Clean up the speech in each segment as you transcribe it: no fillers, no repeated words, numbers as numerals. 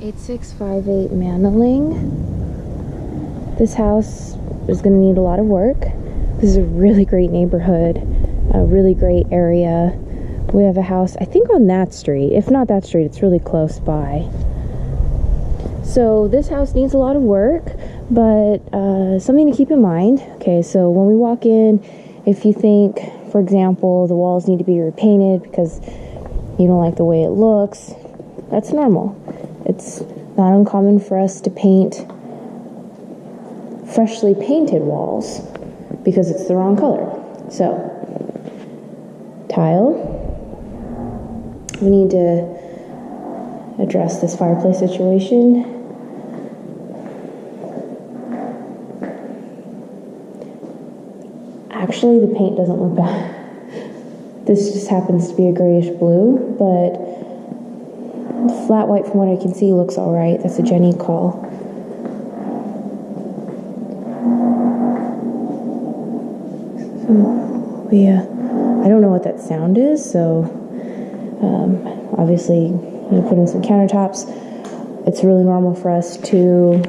8658 Manalang. This house is going to need a lot of work. This is a really great neighborhood, a really great area. We have a house, I think, on that street. If not that street, it's really close by. So this house needs a lot of work, but something to keep in mind. Okay, so when we walk in, if you think, for example, the walls need to be repainted because you don't like the way it looks, that's normal. It's not uncommon for us to paint freshly painted walls because it's the wrong color. So, tile. We need to address this fireplace situation. Actually, the paint doesn't look bad. This just happens to be a grayish blue, but the flat white, from what I can see, looks alright. That's a Jenny call. So, I don't know what that sound is, so obviously, put in some countertops. It's really normal for us to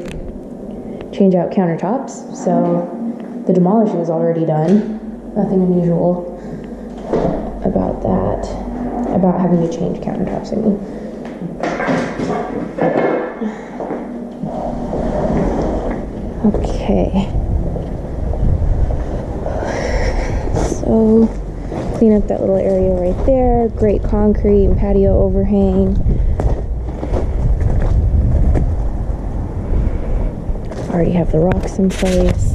change out countertops, so the demolishing is already done. Nothing unusual about that, about having to change countertops, I mean. Okay. So, clean up that little area right there. Great concrete and patio overhang. Already have the rocks in place.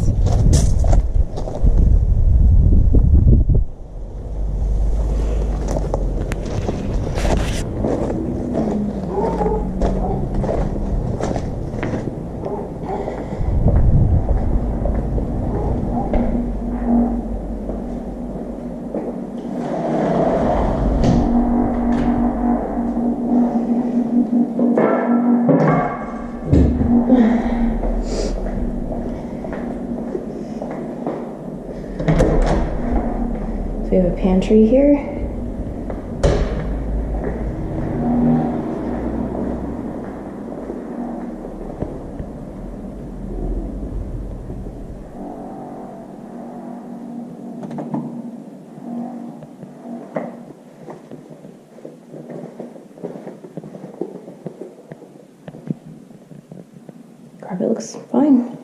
So we have a pantry here. Carpet looks fine.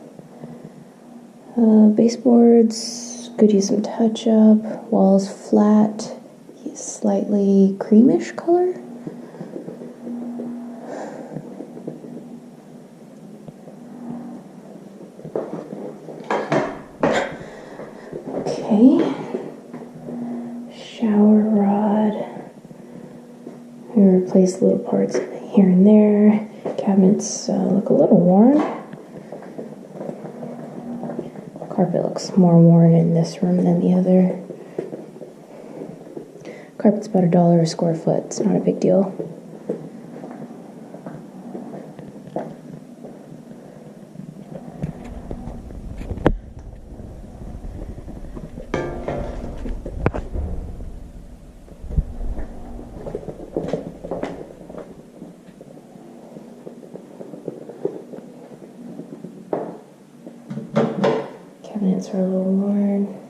Baseboards, could use some touch up. Walls flat, slightly creamish color. Okay. Shower rod. We replaced little parts here and there. Cabinets look a little worn. Carpet looks more worn in this room than the other. Carpet's about $1 a square foot. It's not a big deal. Cabinets are a little worn.